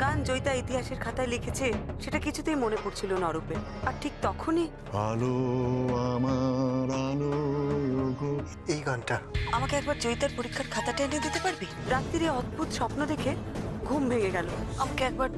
গান জয়িতা ইতিহাসের খাতায় লিখেছে সেটা কিছুতেই মনে পড়ছিল না অরূপের। আর ঠিক তখনই আলো আমার আলো গো, এই গানটা। আমাকে একবার জয়িতার পরীক্ষার খাতাটা এনে দিতে পারবি? রাত্রিরে অদ্ভুত স্বপ্ন দেখে ঘুম ভেঙে গেল। আমাকে একবার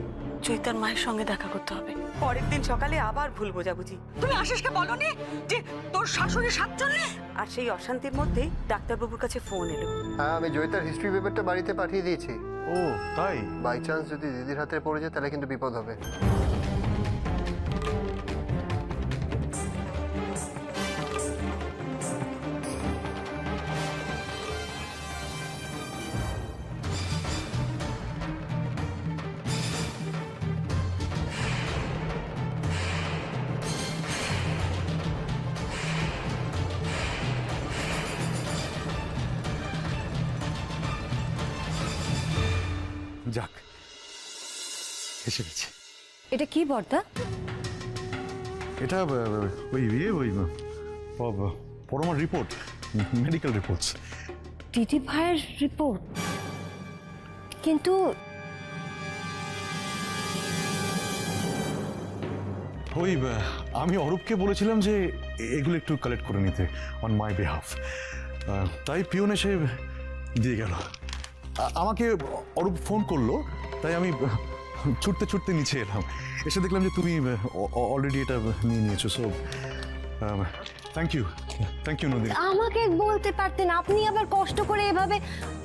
জয়িতার মায়ের সঙ্গে দেখা করতে হবে। পরের দিন সকালে আবার ভুল বোঝাবুঝি। তুমি আশিসকে বলনি যে তোর শাশুড়ি সাতজনে? আর সেই অশান্তির মধ্যেই ডাক্তারবাবুর কাছে ফোন এলো। হ্যাঁ, আমি জয়িতার হিস্ট্রি পেপারটা বাড়িতে পাঠিয়ে দিয়েছি। ও তাই? বাই চান্স যদি দিদির হাতে পড়ে যায় তাহলে কিন্তু বিপদ হবে। যাক, এসে গেছে। এটা কি বর্দা? এটা পরমার রিপোর্ট, মেডিকেল রিপোর্টস। দিদি ভাইয়ের রিপোর্ট? কিন্তু আমি অরূপকে বলেছিলাম যে এগুলো একটু কালেক্ট করে নিতে অন মাই বিহাফ, তাই পিওন এসে দিয়ে গেল। আমাকে অরূপ ফোন করলো, তাই আমি ছুটতে ছুটতে নিচে এলাম। এসে দেখলাম যে তুমি অলরেডি এটা নিয়ে নিয়েছো। So thank you Nandini. আমাকে বলতে পারতেন, আপনি আবার কষ্ট করে এভাবে।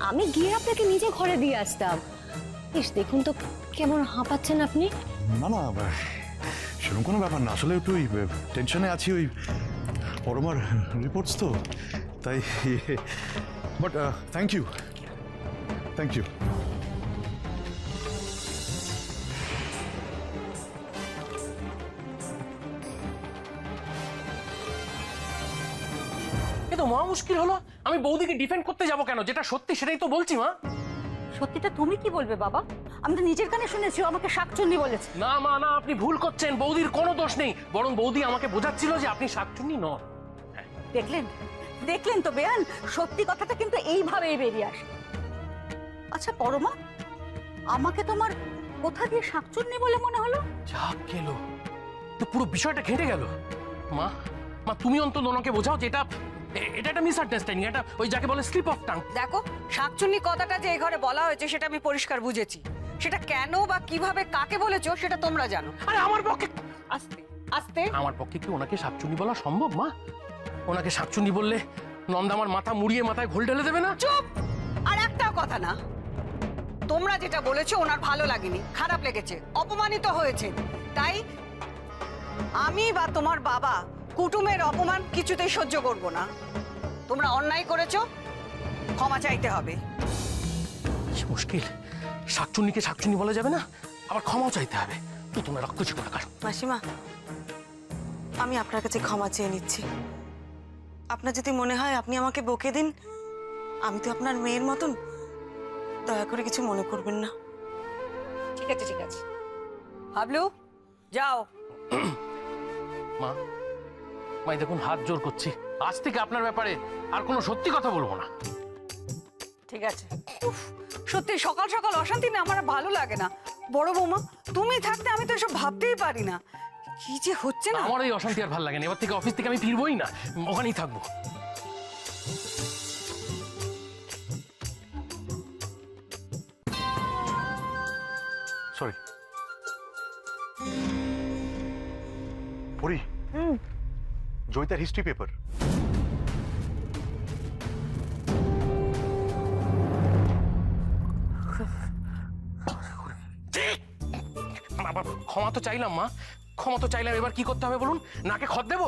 আমি গিয়ে আপনাকে নিজে ঘরে দিয়ে আসতাম। ইস, দেখুন তো কেমন হাঁপাচ্ছেন আপনি। না না, সেরকম কোনো ব্যাপার না। আসলে একটু টেনশনে আছি, ওই পরমার রিপোর্টস তো, তাই। But thank you. এ তো মহা মুশকিল হলো। আমি বৌদিকে ডিফেন্ড করতে যাব কেন? যেটা সত্যি সেটাই তো বলছি মা। সত্যিটা তুমি কি বলবে বাবা? আমি তো নিজের কানে শুনেছি আমাকে শাকচুন্নি বলেছে। না মা না, আপনি ভুল করছেন। বৌদির কোনো দোষ নেই, বরং বৌদি আমাকে বোঝাচ্ছিল যে আপনি শাকচুন্নি নন। দেখলেন তো বেয়ান, সত্যি কথাটা কিন্তু এইভাবেই বেরিয়ে আসে। আচ্ছা পরমা, আমাকে তোমার কোথা দিয়ে শাকচুন্নি বলে মনে হলো? যা গেল, তো পুরো বিষয়টা ঘেঁটে গেল। মা মা তুমি অন্তত ওনাকে বোঝাও যে এটা একটা মিসআন্ডারস্ট্যান্ডিং, এটা ওই যাকে বলে স্লিপ অফ টাং। দেখো, শাকচুন্নি কথাটা যে এই ঘরে বলা হয়েছে সেটা আমি পরিষ্কার বুঝেছি। সেটা কেন বা কিভাবে কাকে বলেছো সেটা তোমরা জানো। আরে আমার পক্ষে আস্তে আস্তে আমার পক্ষে কি ওনাকে শাকচুন্নি বলা সম্ভব মা? ওনাকে শাকচুন্নি বললে নন্দা আমার মাথা মুড়িয়ে মাথায় ঘোল ঢেলে দেবে না? চুপ! আর একটাও কথা না। তোমরা যেটা বলেছো ওনার ভালো লাগেনি, খারাপ লেগেছে, অপমানিত হয়েছে। তাই আমি বা তোমার বাবা কুটুমের অপমান কিছুতেই সহ্য করব না। তোমরা অন্যায় করেছো, ক্ষমা চাইতে হবে। কি মুশকিল, শাকচুন্নিকে শাকচুন্নি বলা যাবে না, আবার ক্ষমাও চাইতে হবে। তো তোমরা রক্তচি করে কারো। মাসিমা, আমি আপনার কাছে ক্ষমা চেয়ে নিচ্ছি। আপনার যদি মনে হয় আপনি আমাকে বকে দিন, আমি তো আপনার মেয়ের মতন, দয়া করে কিছু মনে করবেন না। ঠিক আছে ঠিক আছে, হাবলু যাও। মা মাই দেখুন, হাত জোর করছি, আজ থেকে আপনার ব্যাপারে আর কোনো সত্যি কথা বলবো না। ঠিক আছে। উফ, সত্যি সকাল সকাল অশান্তি না আমার ভালো লাগে না। বড় বৌমা, তুমি থাকতে আমি তো এসব ভাবতেই পারি না। কি যে হচ্ছে না। আমার এই অশান্তি আর ভালো লাগে না। এবার থেকে অফিস থেকে আমি ফিরবোই না, ওখানেই থাকবো। সরি পরি, জয়িতার হিস্ট্রি পেপার। ক্ষমা তো চাইলাম মা, ক্ষমা তো চাইলাম। এবার কি করতে হবে বলুন? নাকে খত দেবো?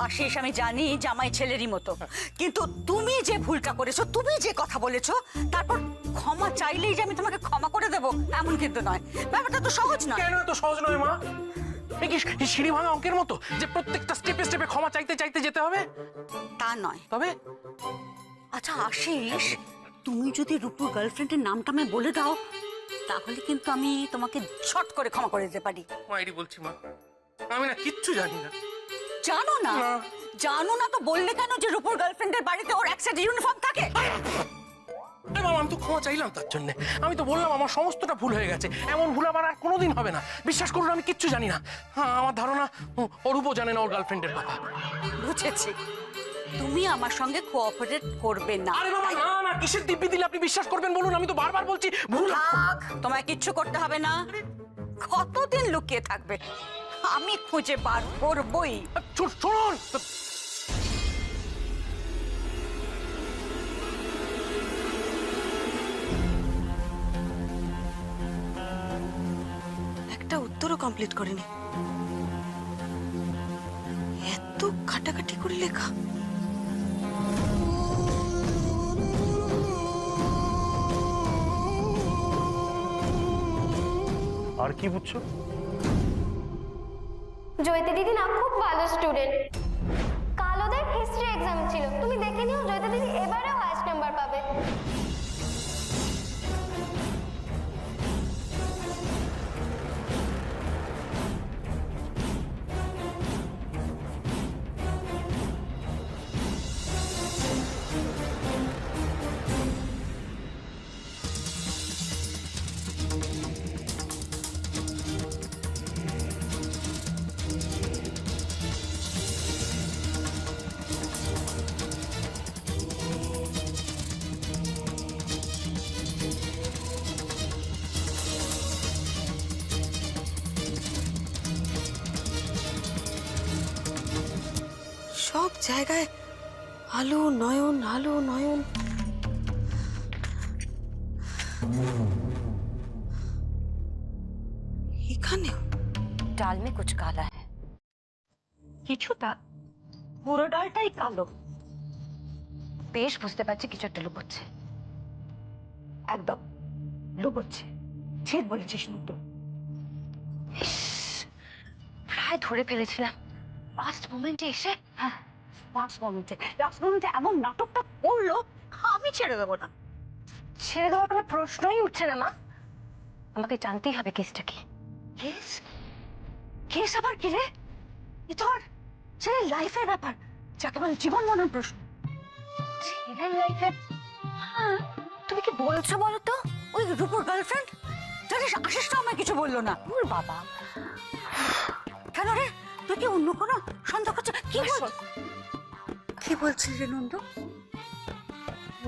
আশিস, আমি জানি জামাই ছেলেরই মতো, কিন্তু তুমি যে ভুলটা করেছো, তুমি যে কথা বলেছো, তারপর ক্ষমা চাইলেই যে আমি তোমাকে ক্ষমা করে দেবো এমন কিন্তু নয়। ব্যাপারটা তো সহজ নয়। কেন এত সহজ নয় মা? এ কি সিঁড়ি ভাঙা অঙ্কের মতো যে প্রত্যেকটা স্টেপে স্টেপে ক্ষমা চাইতে চাইতে যেতে হবে? তা নয়। তবে আচ্ছা আশিস, তুমি যদি রূপুর গার্লফ্রেন্ডের নামটা আমায় বলে দাও, তাহলে কিন্তু আমি তোমাকে শর্ট করে ক্ষমা করে দিতে পারি। মাইরি বলছি মা, আমি না কিচ্ছু জানি না। জানো না? না। জানো না তো বললে কেন যে রূপুর গার্লফ্রেন্ডের বাড়িতে ওর এক সেট ইউনিফর্ম থাকে? মামা আমি তো ক্ষমা চাইলাম তার জন্য। আমি তো বললাম আমার সমস্তটা ভুল হয়ে গেছে, এমন ভুল আমার আর কোনোদিন হবে না। বিশ্বাস করুন আমি কিচ্ছু জানি না। হ্যাঁ, আমার ধারণা অরূপও জানে না ওর গার্লফ্রেন্ডের কথা। বুঝেছি, তুমি আমার সঙ্গে কোঅপারেট করবে না। আরে বাবা না না, কিসের দিব্যি দিলে আপনি বিশ্বাস করবেন বলুন? আমি তো বারবার বলছি ভুল। থাক, তোমায় কিচ্ছু করতে হবে না। কতদিন লুকিয়ে থাকবে? আমি খুঁজে বার করবই। শুনুন, একটা উত্তরও কমপ্লিট করেনি, এত কাটাকাটি করে লেখা। আর কি বুঝছো? জয়িতা দিদি না খুব ভালো স্টুডেন্ট। কাল ওদের হিস্ট্রি এক্সাম ছিল, তুমি দেখে নিও, জয়িতা দিদি এবারেও হাইস্ট নাম্বার পাবে। সব জায়গায় আলো নয়ন, আলো নয়ন। এখানেও ডাল মে কুছ কালা है। কিছুটা, পুরো ডালটাই কালো। বেশ বুঝতে পারছি কিছু একটা লুকোচ্ছে। একদম লুকোচ্ছে, ঠিক বলেছিস নন্দ। প্রায় ধরে ফেলেছিলাম, লাস্ট মোমেন্টে এসে। হ্যাঁ, লাস্ট মোমেন্টে এমন নাটকটা করলো, আমি ছেড়ে দেবো না। ছেড়ে দেওয়ার কোনো প্রশ্নই উঠছে না মা। আমাকে জানতেই হবে কেসটা কি। কেস? কেস আবার কি রে? এ তো আর ছেলের লাইফের ব্যাপার, যাকে বলে জীবন মরণ প্রশ্ন। ছেলের লাইফে? হ্যাঁ, তুমি কি বলছো বলো তো? ওই রূপর গার্লফ্রেন্ড জানিস, আশিস তো আমায় কিছু বললো না। ওর বাবা, কেন রে, তুই কি অন্য কোনো সন্দেহ করছো? কি বলছিস রে নন্দ?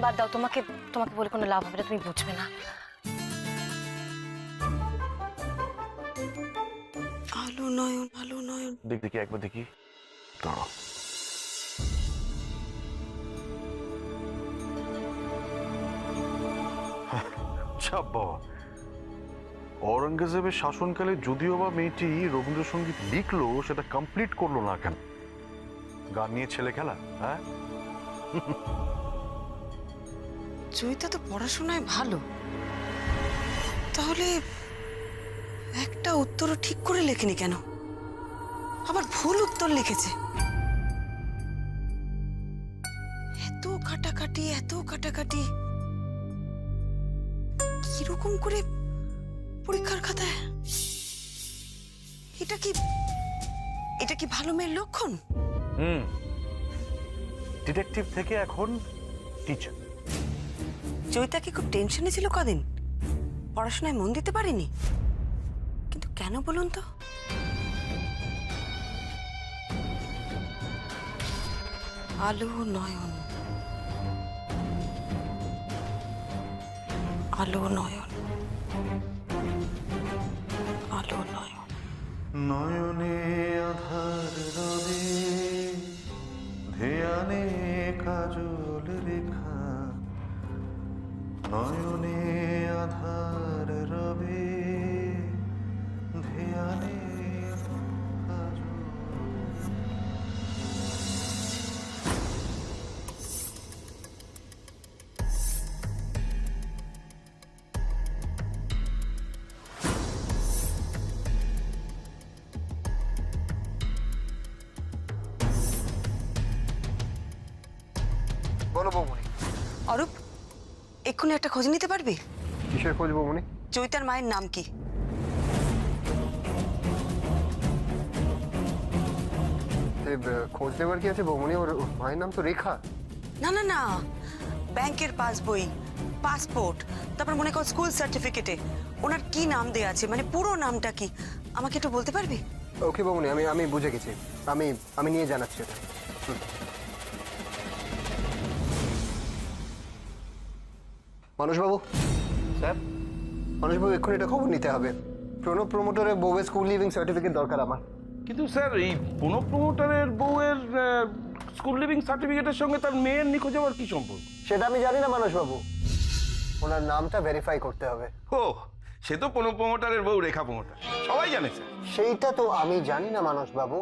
বাদ দাও, তোমাকে তোমাকে বলে কোনো লাভ হবে না, তুমি বুঝবে না। আলো নয়ন, আলো নয়ন। দেখি একবার দেখি। দাঁড়াও। চাপ বাবা, औरंगजेबের শাসনকালে যদিও বা মেয়েটি রবীন্দ্রসঙ্গীত লিখলো, সেটা কমপ্লিট করলো না কেন? গান নিয়ে ছেলে খেলা? হ্যাঁ, জয়িতা তো পড়াশোনায় ভালো, তাহলে একটা উত্তরও ঠিক করে লেখেনি কেন? আবার ভুল উত্তর লিখেছে। এত কাটাকাটি, এত কাটাকাটি, কিরকম করে পরীক্ষার খাতায়? এটা কি ভালো মেয়ের লক্ষণ? ডিটেকটিভ থেকে এখন টিচার। জয়িতা কি খুব টেনশনে ছিল কদিন? পড়াশোনায় মন দিতে পারেনি? কিন্তু কেন বলুন তো? আলো নয়ন, আলো নয়ন, আলো নয়ন। নয়নে আধার রবে, ধ্যানে কাজল রেখা। নয়নে আধার রবে, ধ্যানে কাজল। বলো বৌমনি। অরূপ, এক্ষুনি একটা খোঁজ নিতে পারবি? কিসের খোঁজ বৌমনি? জয়িতার মায়ের নাম কি? খোঁজ নেবার কি আছে বৌমনি? ওর মায়ের নাম তো রেখা। না না না, ব্যাংকের পাসবই, পাসপোর্ট, তারপর মনে কর স্কুল সার্টিফিকেটে ওনার কি নাম দেয়া আছে, মানে পুরো নামটা কি আমাকে একটু বলতে পারবি? ওকে বাবুনি, আমি বুঝে গেছি। আমি নিয়ে জানাচ্ছি এটা। মানুষবাবু, স্যার, মানুষবাবু এক্ষুনি এটা খবর নিতে হবে। প্রণব প্রমোটরের বউয়ের স্কুল লিভিং সার্টিফিকেট দরকার আমার। কিন্তু স্যার এই প্রণব প্রমোটারের বউয়ের স্কুল লিভিং সার্টিফিকেটের সঙ্গে তার মেয়ের নিখোঁজ হওয়ার কি সম্পর্ক? সেটা আমি জানি না মানুষবাবু, ওনার নামটা ভেরিফাই করতে হবে। ও, সে তো প্রণব প্রমোটারের বউ রেখা প্রমোটার, সবাই জানে স্যার। সেইটা তো আমি জানি না মানুষবাবু।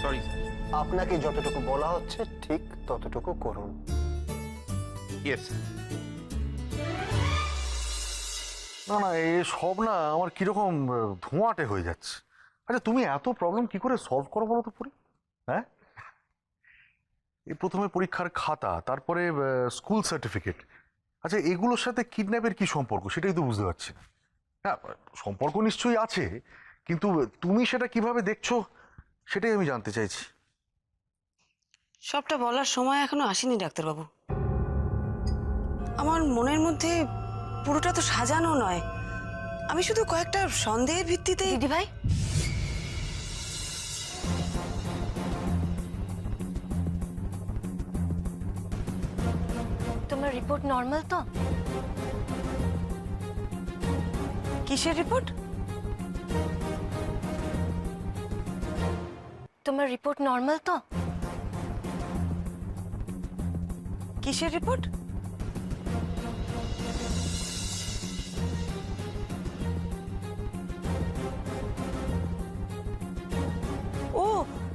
Sorry sir. আপনাকে যতটুকু বলা হচ্ছে ঠিক ততটুকু করুন। Yes sir. না না, এই সব না আমার কিরকম ধোঁয়াটে হয়ে যাচ্ছে। আচ্ছা, তুমি এত প্রবলেম কি করে সলভ করো বলো তো পুরি? হ্যাঁ, এই প্রথমে পরীক্ষার খাতা, তারপরে স্কুল সার্টিফিকেট। আচ্ছা, এগুলোর সাথে কিডন্যাপের কি সম্পর্ক সেটাই তো বুঝতে পারছি না। হ্যাঁ, সম্পর্ক নিশ্চয়ই আছে, কিন্তু তুমি সেটা কিভাবে দেখছো সেটাই আমি জানতে চাইছি। সবটা বলার সময় এখনো আসেনি ডাক্তারবাবু। আমার মনের মধ্যে পুরোটা তো সাজানো নয়, আমি শুধু কয়েকটা সন্দেহের ভিত্তিতে। দিদি ভাই, তোমার রিপোর্ট নর্মাল তো? কিসের রিপোর্ট? তোমার রিপোর্ট নর্মাল তো? কিসের রিপোর্ট? ও,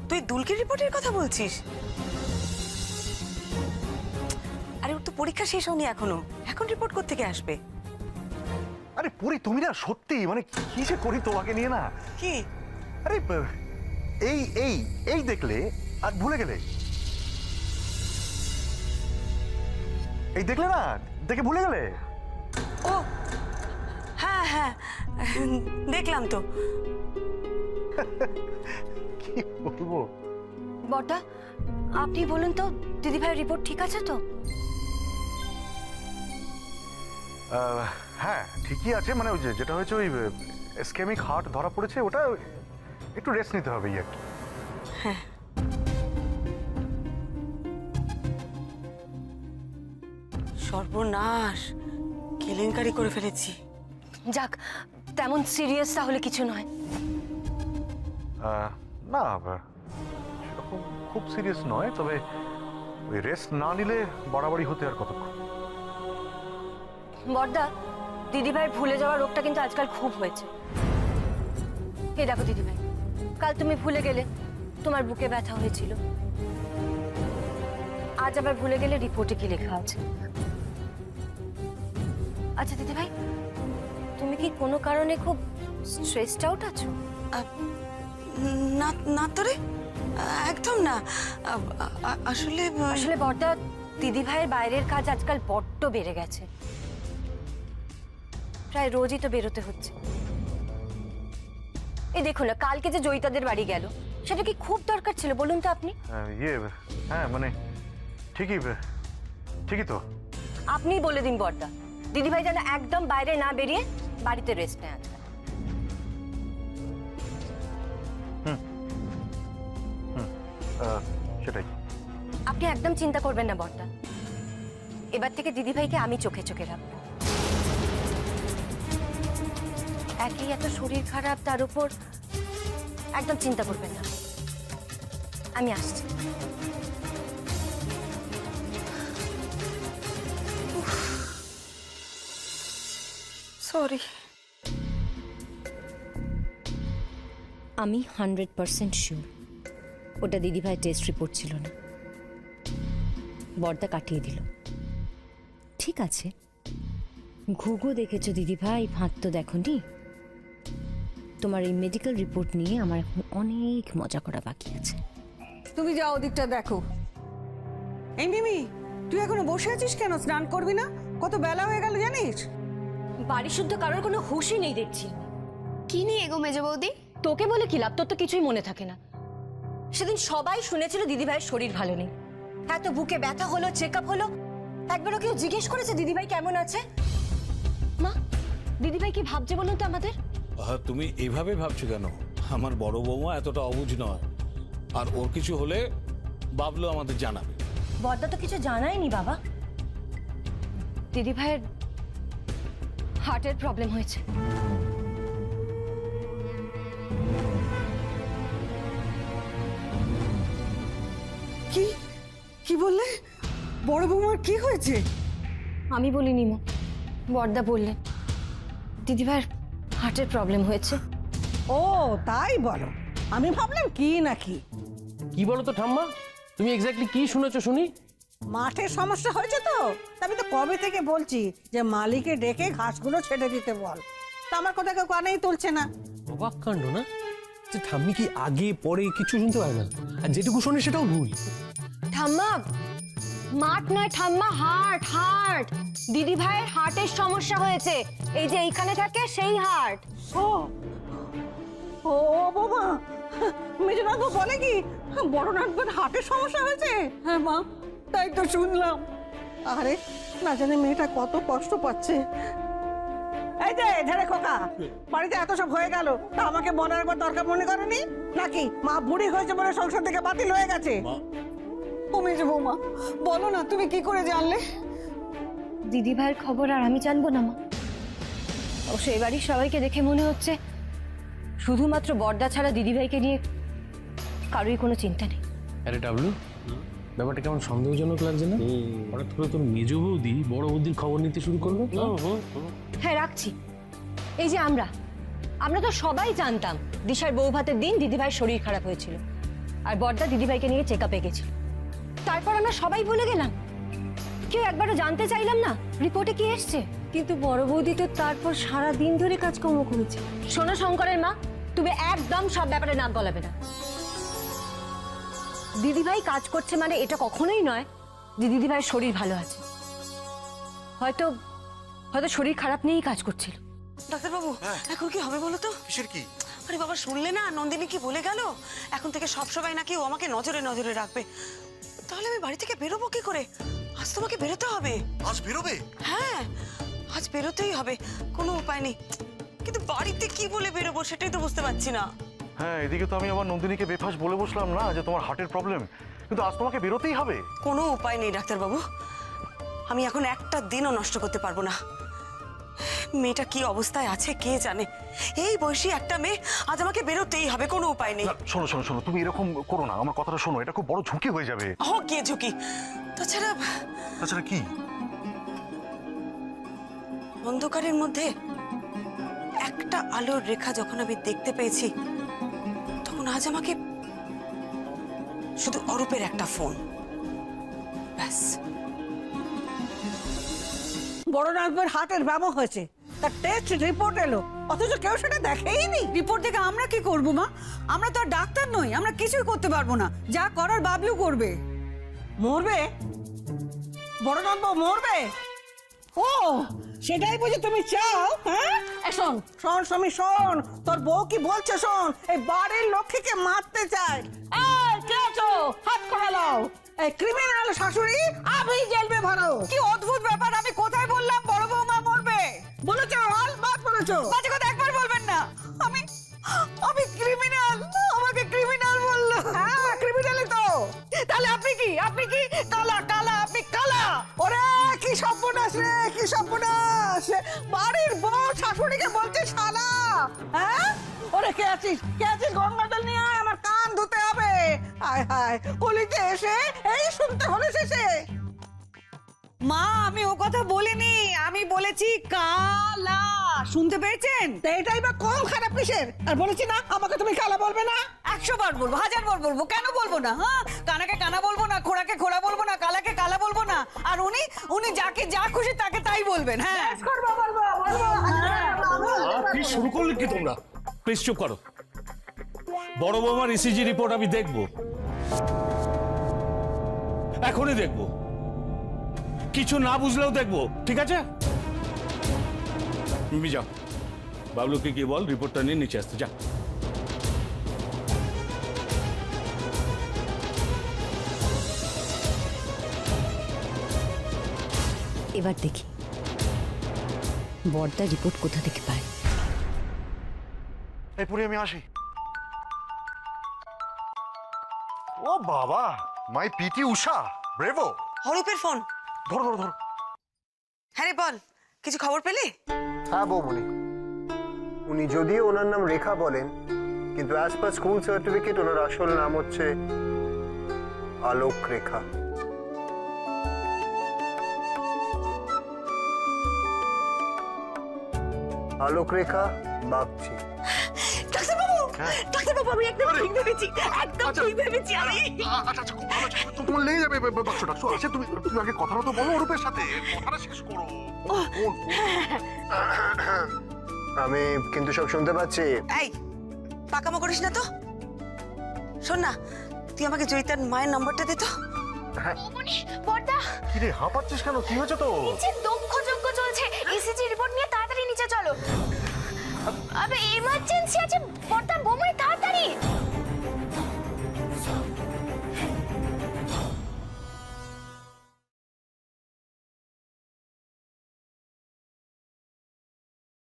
তুই দুলকির রিপোর্টের কথা বলছিস? আরে ওর তো পরীক্ষা শেষ হয়নি এখনো, এখন রিপোর্ট কোত্থেকে আসবে? আরে পুরি, তুমি না সত্যি মানে কি যে করি তোমাকে নিয়ে না। কি? আরে এই এই এই দেখলে আর ভুলে গেলে, এই দেখলে না, দেখে ভুলে গেলে। ও হ্যাঁ হ্যাঁ, দেখলাম তো। কি বলবো? বড়দা, আপনি বলুন তো, দিদি ভাইয়ের রিপোর্ট ঠিক আছে তো? হ্যাঁ, ঠিকই আছে। মানে ওই যেটা হয়েছে, ওই স্কেমিক হার্ট ধরা পড়েছে, ওটা একটু রেস্ট নিতে হবে আর কি। সর্বনাশ, কেলেঙ্কারি করে ফেলেছি। যাক, তেমন সিরিয়াস তাহলে কিছু নয়। না, সেরকম খুব সিরিয়াস নয়, তবে ওই রেস্ট না নিলে বাড়াবাড়ি হতে আর কতক্ষণ। বড়দা, দিদি ভাইয়ের ভুলে যাওয়া রোগটা কিন্তু আজকাল খুব হয়েছে। এই দেখো দিদি ভাই, কাল তুমি ভুলে গেলে তোমার বুকে ব্যথা হয়েছিল, আজ আবার ভুলে গেলে রিপোর্টে কি লেখা আছে। আচ্ছা দিদি ভাই, তুমি কি কোনো কারণে খুব স্ট্রেসড আউট আছো? না না তো রে, একদম না। আসলে আসলে বড়দা, দিদি ভাইয়ের বাইরের কাজ আজকাল বড্ড বেড়ে গেছে, প্রায় রোজই তো বেরোতে হচ্ছে। এই দেখুন না, কালকে যে জয়িতাদের বাড়ি গেল, সেটা কি খুব দরকার ছিল বলুন তো আপনি? হ্যাঁ মানে ঠিকই ঠিকই তো। আপনি বলে দিন বড়দা, দিদি ভাই যেন একদম বাইরে না বেরিয়ে বাড়িতে রেস্ট নেয় আজকাল। সেটাই। আপনি একদম চিন্তা করবেন না বড়দা, এবার থেকে দিদি ভাইকে আমি চোখে চোখে রাখবো। একই এত শরীর খারাপ, তার উপর একদম চিন্তা করবেন না, আমি আসছি। সরি। আমি 100% শিওর ওটা দিদি ভাই টেস্ট রিপোর্ট ছিল না, বড়দা কাটিয়ে দিল। ঠিক আছে, ঘুঘু দেখেছো দিদি ভাই, ভাত তো দেখোনি। তোমার এই মেডিকেল রিপোর্ট নিয়ে আমার এখন অনেক মজা করা বাকি আছে। তুমি যাও ওদিকটা দেখো। এই মিমি, তুই এখনো বসে আছিস কেন? স্নান করবি না? কত বেলা হয়ে গেল জানিস? বাড়ি শুদ্ধ কারোর কোনো হুঁশই নেই দেখছি। কি নিয়ে গো মেজো বৌদি? তোকে বলে কি লাভ, তোর তো কিছুই মনে থাকে না। সেদিন সবাই শুনেছিল দিদি ভাইয়ের শরীর ভালো নেই, এত বুকে ব্যথা হলো, চেক আপ হলো, একবারও কেউ জিজ্ঞেস করেছে দিদিভাই কেমন আছে? মা, দিদিভাই কি ভাবছে বলুন তো আমাদের? তুমি এইভাবে ভাবছো কেন? আমার বড় বৌমা এতটা অবুঝ নয়, আর ওর কিছু হলে বাবলু আমাদের জানাবে। বড়দা তো কিছু জানায়নি বাবা। দিদিভাইয়ের হার্টের প্রবলেম হয়েছে। কি কি বললে? বড় বৌমার কি হয়েছে? আমি বলিনি মা, বড়দা বললেন দিদিভাইয়ের হার্টের প্রবলেম হয়েছে। ও তাই বলো, আমি ভাবলাম কি নাকি। কি বলো তো ঠাম্মা, তুমি এক্স্যাক্টলি কি শুনেছো শুনি? মাঠের সমস্যা হয়েছে তো, তা আমি তো কবে থেকে বলছি যে মালিকে ডেকে ঘাসগুলো ছেড়ে দিতে বল, তা আমার কথা কেউ কানেই তুলছে না। অবাক কাণ্ড না, যে ঠাম্মি কি আগে পরে কিছু শুনতে পায় না, আর যেটুকু শোনে সেটাও ভুল। ঠাম্মা, মাঠ নয় ঠাম্মা, হার্ট হার্ট। দিদিভাইয়ের হার্টের সমস্যা হয়েছে, এই যে এইখানে থাকে সেই হার্ট। ও ও বাবা, মেজনাথ বলে কি বড় নাটকের হার্টের সমস্যা হয়েছে? হ্যাঁ মা, তাই তো শুনলাম। আরে না জানি মেয়েটা কত কষ্ট পাচ্ছে। এই যে ঝেড়ে খোকা, বাড়িতে এত সব হয়ে গেল, তা আমাকে মনে রাখবার দরকার মনে করেনি নাকি? মা বুড়ি হয়েছে বলে সংসার থেকে বাতিল হয়ে গেছে? ও মেজো বৌমা, বলো না তুমি কি করে জানলে? দিদিভাইয়ের খবর আর আমি জানবো না মা? অবশ্য এই বাড়ির সবাইকে দেখে মনে হচ্ছে শুধুমাত্র বড়দা ছাড়া দিদিভাইকে নিয়ে কারোই কোনো চিন্তা নেই। আরে ডাবলু, ব্যাপারটা কেমন সন্দেহজনক লাগছে না? হঠাৎ করে তোর মেজ বৌদি বড় বৌদির খবর নিতে শুরু করলো। হ্যাঁ রাখছি। এই যে আমরা তো সবাই জানতাম দিশার বউ ভাতের দিন দিদিভাইয়ের শরীর খারাপ হয়েছিল, আর বড়দা দিদিভাইকে নিয়ে চেক আপে গেছিল। তারপর আমরা সবাই বলে গেলাম, কেউ একবারও জানতে চাইলাম না রিপোর্টে কি এসছে। কিন্তু বড় বৌদি তো তারপর সারা দিন ধরে কাজকর্ম করেছে। শোনো শঙ্করের মা, তুমি একদম সব ব্যাপারে নাক গলাবে না। দিদিভাই কাজ করছে মানে এটা কখনোই নয় যে দিদিভাইয়ের শরীর ভালো আছে। হয়তো হয়তো শরীর খারাপ নিয়েই কাজ করছিল। ডাক্তারবাবু, এখন কি হবে বলো তো? কিসের কি? আরে বাবা, শুনলে না নন্দিনী কি বলে গেল? এখন থেকে সব সময় নাকি ও আমাকে নজরে নজরে রাখবে। তাহলে আমি বাড়ি থেকে বেরোবো কি করে? আজ তোমাকে বেরোতে হবে। আজ বেরোবে? হ্যাঁ, আজ বেরোতেই হবে, কোনো উপায় নেই। কিন্তু বাড়িতে কি বলে বেরোবো সেটাই তো বুঝতে পারছি না। হ্যাঁ, এদিকে তো আমি আমার নন্দিনীকে বেফাস বলে বসলাম না যে তোমার হার্টের প্রবলেম, কিন্তু আজ তোমাকে বেরোতেই হবে। কোনো উপায় নেই ডাক্তারবাবু, আমি এখন একটা দিনও নষ্ট করতে পারবো না। মেয়েটা কি অবস্থায় আছে কে জানে। এই বয়সী একটা মেয়ে, আজ আমাকে বেরোতেই হবে, কোনো উপায় নেই। না, শোনো শোনো শোনো, তুমি এরকম করো না, আমার কথাটা শোনো, এটা খুব বড় ঝুঁকি হয়ে যাবে। হোক গিয়ে ঝুঁকি, তাছাড়া তাছাড়া কি? অন্ধকারের মধ্যে একটা আলোর রেখা যখন আমি দেখতে পেয়েছি, তখন আজ আমাকে শুধু অরূপের একটা ফোন, ব্যাস। বড় নাটকের হার্টের ব্যামো হয়েছে, তার টেস্ট রিপোর্ট এলো, অথচ কেউ সেটা দেখেইনি। রিপোর্ট থেকে আমরা কি করবো মা? আমরা তো আর ডাক্তার নই, আমরা কিছুই করতে পারবো না। যা করার বাবলু করবে। মরবে? বড় নাটক মরবে? ও সেটাই বুঝি তুমি চাও? হ্যাঁ, শোন শোন সমী, শোন তোর বউ কি বলছে শোন। এই বাড়ির লক্ষ্মীকে মারতে চায়। এই কে আছো? হাত করালাও। এই ক্রিমিনাল শাশুড়ি আমি জেলবে ভরো। কি অদ্ভুত ব্যাপার, আমি কোথায় বললাম বড় বৌমা মরবে? বলেছো অলবাদ বলেছো। বাজে কথা একবার বলবেন না। আমি ক্রিমিনাল, আমাকে ক্রিমিনাল বললো। হ্যাঁ ক্রিমিনালই তো। তাহলে আপনি কি কালা কালা, আপনি কালা। ওরে কি সর্বনাশ রে, কি সর্বনাশ! বাড়ির বউ শাশুড়িকে বলছে শালা। হ্যাঁ, ওরে কে আছিস গঙ্গা জল নিয়ে আয়, আমার কান ধুতে হবে। হায় হায়, কলিতে এসে এই শুনতে হলে শেষে। মা, আমি ও কথা বলিনি, আমি বলেছি কালা। শুনতে পেয়েছেন? তা এটাই বা কম খারাপ কিসের? আর বলেছি না আমাকে তুমি কালা বলবে না? 100 বার বলবো, 1000 বার বলবো, কেন বলবো না? হ্যাঁ, কানাকে কানা বলবো না, খোড়াকে খোড়া বলবো না, কালাকে কালা বলবো না। আর উনি যাকে যা খুশি তাকে তাই বলবেন। হ্যাঁ, করবো বলবো বলবো। কি শুরু করলে কি তোমরা? প্লিজ চুপ করো। বড় বৌমার ইসিজি রিপোর্ট আমি দেখবো, এখনই দেখবো, কিছু না বুঝলেও দেখবো, ঠিক আছে? তুমি যাও, বাবলুকে গিয়ে বল রিপোর্টটা নিয়ে নিচে আসতে। যা। এবার দেখি বর্দা রিপোর্ট কোথা থেকে পায়। এই পুরি আমি আসি। ও বাবা, মাই পিটি উষা, ব্রেভো। অরূপের ফোন। ধরো ধরো ধরো। হ্যাঁ রে বল, কিছু খবর পেলি? হ্যাঁ বৌমনি, উনি যদিও ওনার নাম রেখা বলেন, কিন্তু অ্যাজ পার স্কুল সার্টিফিকেট ওনার আসল নাম হচ্ছে আলোক রেখা। আলোক রেখা বাগচি। ডাক্তারবাবু, ডাক্তারবাবু, আমি একদম ঠিক ভেবেছি, একদম ঠিক ভেবেছি আমি। আচ্ছা আচ্ছা, খুব ভালো, তোমার লেগে যাবে বাক্সটা। আচ্ছা তুমি তুমি আগে কথাটা তো বলো অরূপের সাথে, কথাটা শেষ করো। আমি কিন্তু সব শুনতে পাচ্ছি। এই পাকামো করিস না তো। শোন না, তুই আমাকে জয়িতার মায়ের নাম্বারটা দে তো। বর্দা কি রে হাঁপাচ্ছিস কেন? কি হয়েছে তো? নিচে দক্ষ যজ্ঞ চলছে, ইসিজি রিপোর্ট নিয়ে তাড়াতাড়ি নিচে চলো। আবে এমার্জেন্সি আছে